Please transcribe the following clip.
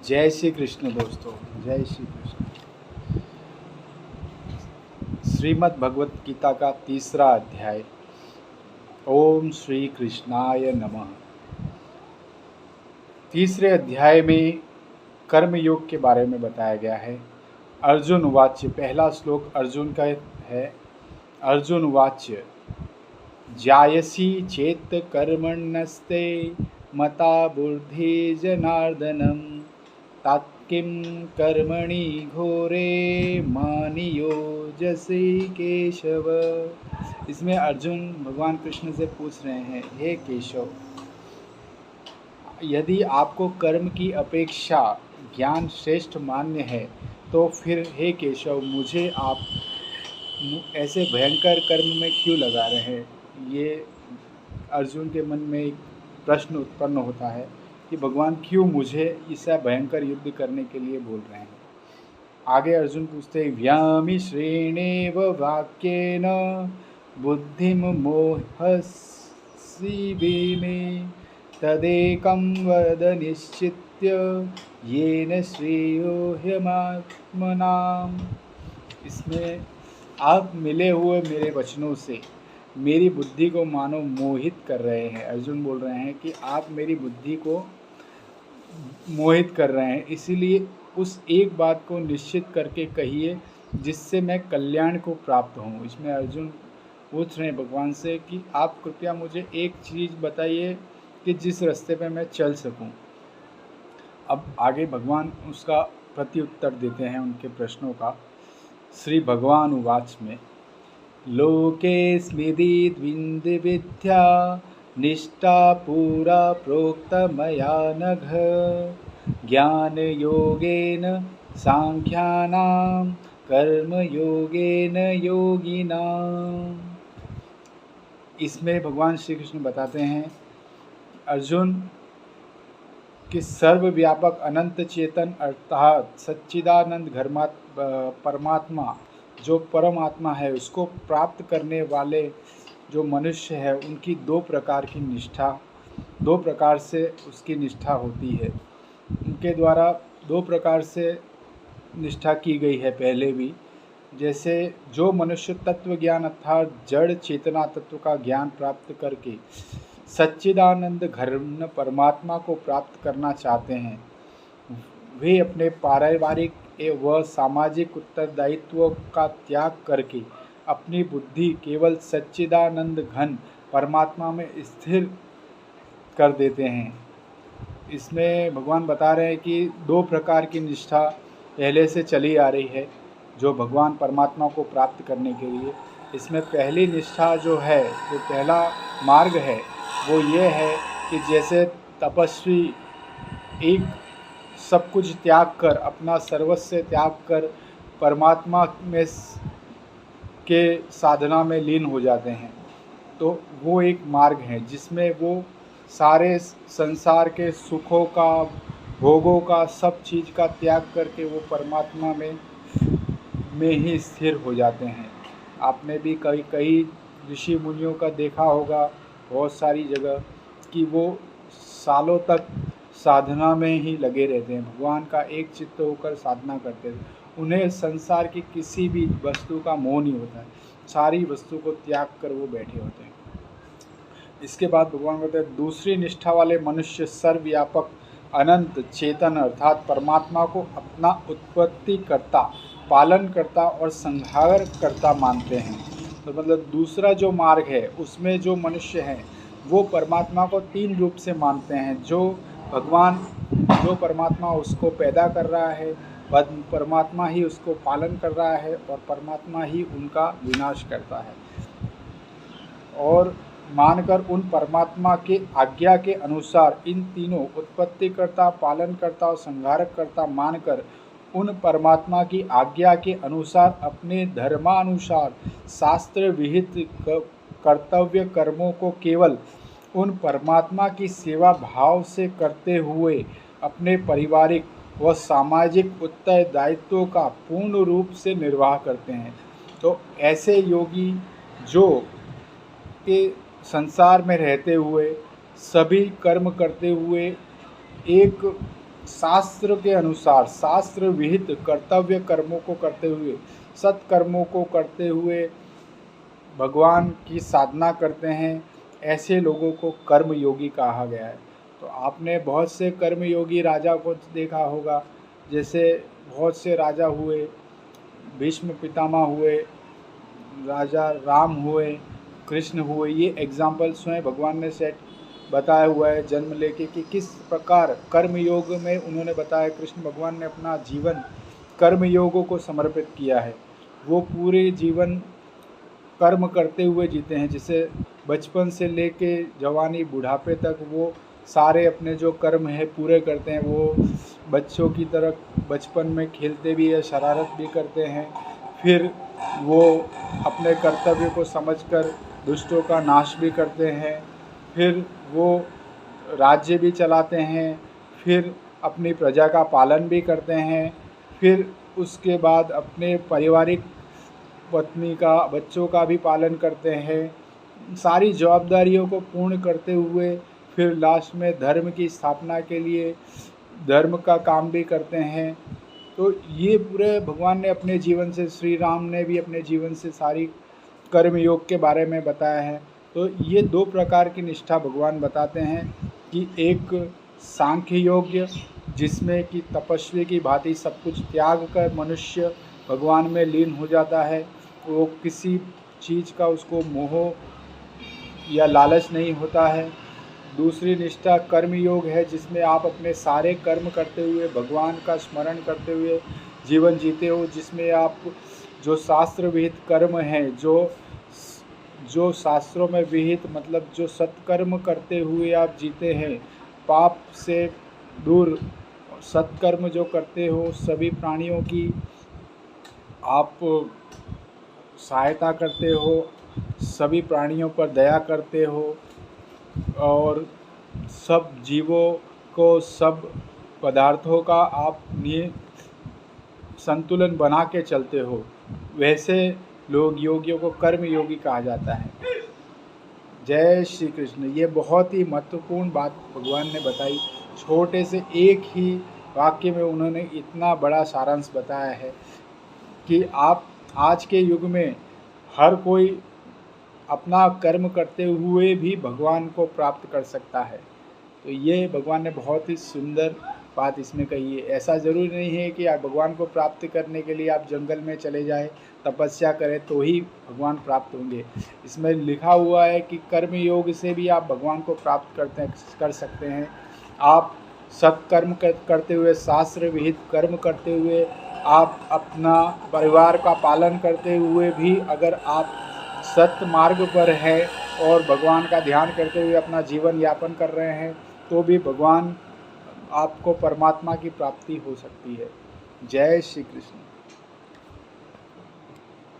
जय श्री कृष्ण दोस्तों, जय श्री कृष्ण। श्रीमद् भगवत गीता का तीसरा अध्याय। ओम श्री कृष्णाय नमः। तीसरे अध्याय में कर्म योग के बारे में बताया गया है। अर्जुन वाच्य, पहला श्लोक अर्जुन का है। अर्जुन वाच्य, जायसी चेत कर्मण्यस्ते मता बुद्धि जनार्दनम तात्किं कर्मणि घोरे मानियोजसे केशव। इसमें अर्जुन भगवान कृष्ण से पूछ रहे हैं, हे केशव, यदि आपको कर्म की अपेक्षा ज्ञान श्रेष्ठ मान्य है तो फिर हे केशव मुझे आप ऐसे भयंकर कर्म में क्यों लगा रहे हैं। ये अर्जुन के मन में एक प्रश्न उत्पन्न होता है कि भगवान क्यों मुझे इससे भयंकर युद्ध करने के लिए बोल रहे हैं। आगे अर्जुन पूछते हैं, व्यामि श्रेणेव वाक्येन बुद्धिम मोहसी मे तदेकं वद निश्चित्य येन श्रेयो ह्यमात्मनाम्। इसमें आप मिले हुए मेरे वचनों से मेरी बुद्धि को मानो मोहित कर रहे हैं। अर्जुन बोल रहे हैं कि आप मेरी बुद्धि को मोहित कर रहे हैं, इसीलिए उस एक बात को निश्चित करके कहिए जिससे मैं कल्याण को प्राप्त हूँ। इसमें अर्जुन पूछ रहे हैं भगवान से कि आप कृपया मुझे एक चीज़ बताइए कि जिस रास्ते पे मैं चल सकूँ। अब आगे भगवान उसका प्रत्युत्तर देते हैं उनके प्रश्नों का। श्री भगवान उवाच में, लोकेऽस्मिद्विद्या निष्ठा पुरा प्रोक्त मया नघ ज्ञानयोगेन सांख्यानां कर्मयोगेन योगिनाम्। इसमें भगवान श्री कृष्ण बताते हैं अर्जुन कि सर्वव्यापक अनंत चेतन अर्थात सच्चिदानंद परमात्मा जो परमात्मा है उसको प्राप्त करने वाले जो मनुष्य है उनकी दो प्रकार से उसकी निष्ठा होती है। उनके द्वारा दो प्रकार से निष्ठा की गई है पहले भी। जैसे जो मनुष्य तत्व ज्ञान अर्थात जड़ चेतना तत्व का ज्ञान प्राप्त करके सच्चिदानंद घन परमात्मा को प्राप्त करना चाहते हैं, वे अपने पारिवारिक व सामाजिक उत्तरदायित्व का त्याग करके अपनी बुद्धि केवल सच्चिदानंद घन परमात्मा में स्थिर कर देते हैं। इसमें भगवान बता रहे हैं कि दो प्रकार की निष्ठा पहले से चली आ रही है जो भगवान परमात्मा को प्राप्त करने के लिए। इसमें पहली निष्ठा जो है, जो पहला मार्ग है वो ये है कि जैसे तपस्वी एक सब कुछ त्याग कर, अपना सर्वस्व त्याग कर परमात्मा में के साधना में लीन हो जाते हैं, तो वो एक मार्ग है जिसमें वो सारे संसार के सुखों का, भोगों का, सब चीज़ का त्याग करके वो परमात्मा में ही स्थिर हो जाते हैं। आपने भी कई ऋषि मुनियों का देखा होगा बहुत सारी जगह कि वो सालों तक साधना में ही लगे रहते हैं, भगवान का एक चित्त होकर साधना करते हैं। उन्हें संसार की किसी भी वस्तु का मोह नहीं होता है, सारी वस्तु को त्याग कर वो बैठे होते हैं। इसके बाद भगवान कहते हैं दूसरी निष्ठा वाले मनुष्य सर्वव्यापक अनंत चेतन अर्थात परमात्मा को अपना उत्पत्ति करता, पालन करता और संहार करता मानते हैं। तो मतलब दूसरा जो मार्ग है उसमें जो मनुष्य हैं वो परमात्मा को तीन रूप से मानते हैं। जो परमात्मा उसको पैदा कर रहा है, परमात्मा ही उसको पालन कर रहा है और परमात्मा ही उनका विनाश करता है। और मानकर उन परमात्मा के आज्ञा के अनुसार इन तीनों उत्पत्तिकर्ता, पालनकर्ता और संहारकर्ता मानकर उन परमात्मा की आज्ञा के अनुसार अपने धर्मानुसार शास्त्र विहित कर्तव्य कर्मों को केवल उन परमात्मा की सेवा भाव से करते हुए अपने पारिवारिक व सामाजिक उत्तरदायित्वों का पूर्ण रूप से निर्वाह करते हैं। तो ऐसे योगी जो के संसार में रहते हुए, सभी कर्म करते हुए, एक शास्त्र के अनुसार शास्त्र विहित कर्तव्य कर्मों को करते हुए, सत्कर्मों को करते हुए भगवान की साधना करते हैं, ऐसे लोगों को कर्मयोगी कहा गया है। तो आपने बहुत से कर्मयोगी राजा को देखा होगा, जैसे बहुत से राजा हुए, भीष्म पितामह हुए, राजा राम हुए, कृष्ण हुए। ये एग्जाम्पल स्वयं भगवान ने सेट बताया हुआ है जन्म लेके कि किस प्रकार कर्मयोग में उन्होंने बताया। कृष्ण भगवान ने अपना जीवन कर्मयोगों को समर्पित किया है। वो पूरे जीवन कर्म करते हुए जीते हैं, जिसे बचपन से लेके जवानी बुढ़ापे तक वो सारे अपने जो कर्म है पूरे करते हैं। वो बच्चों की तरह बचपन में खेलते भी है, शरारत भी करते हैं, फिर वो अपने कर्तव्य को समझकर दुष्टों का नाश भी करते हैं, फिर वो राज्य भी चलाते हैं, फिर अपनी प्रजा का पालन भी करते हैं, फिर उसके बाद अपने पारिवारिक पत्नी का बच्चों का भी पालन करते हैं। सारी जवाबदारियों को पूर्ण करते हुए फिर लास्ट में धर्म की स्थापना के लिए धर्म का काम भी करते हैं। तो ये पूरे भगवान ने अपने जीवन से, श्री राम ने भी अपने जीवन से सारी कर्मयोग के बारे में बताया है। तो ये दो प्रकार की निष्ठा भगवान बताते हैं कि एक सांख्य योग, जिसमें कि तपस्वी की भांति सब कुछ त्याग कर मनुष्य भगवान में लीन हो जाता है। वो किसी चीज़ का उसको मोह या लालच नहीं होता है। दूसरी निष्ठा कर्म योग है, जिसमें आप अपने सारे कर्म करते हुए भगवान का स्मरण करते हुए जीवन जीते हो, जिसमें आप जो शास्त्र विहित कर्म हैं, जो शास्त्रों में विहित मतलब जो सत्कर्म करते हुए आप जीते हैं, पाप से दूर सत्कर्म जो करते हो, सभी प्राणियों की आप सहायता करते हो, सभी प्राणियों पर दया करते हो और सब जीवों को, सब पदार्थों का आप संतुलन बना के चलते हो, वैसे लोग योगियों को कर्म योगी कहा जाता है। जय श्री कृष्ण। ये बहुत ही महत्वपूर्ण बात भगवान ने बताई। छोटे से एक ही वाक्य में उन्होंने इतना बड़ा सारांश बताया है कि आप आज के युग में हर कोई अपना कर्म करते हुए भी भगवान को प्राप्त कर सकता है। तो ये भगवान ने बहुत ही सुंदर बात इसमें कही है। ऐसा ज़रूरी नहीं है कि आप भगवान को प्राप्त करने के लिए आप जंगल में चले जाएं, तपस्या करें तो ही भगवान प्राप्त होंगे। इसमें लिखा हुआ है कि कर्म योग से भी आप भगवान को प्राप्त कर सकते हैं। आप सत्कर्म करते हुए, शास्त्र विहित कर्म करते हुए, आप अपना परिवार का पालन करते हुए भी अगर आप सत्य मार्ग पर है और भगवान का ध्यान करते हुए अपना जीवन यापन कर रहे हैं, तो भी भगवान आपको परमात्मा की प्राप्ति हो सकती है। जय श्री कृष्ण।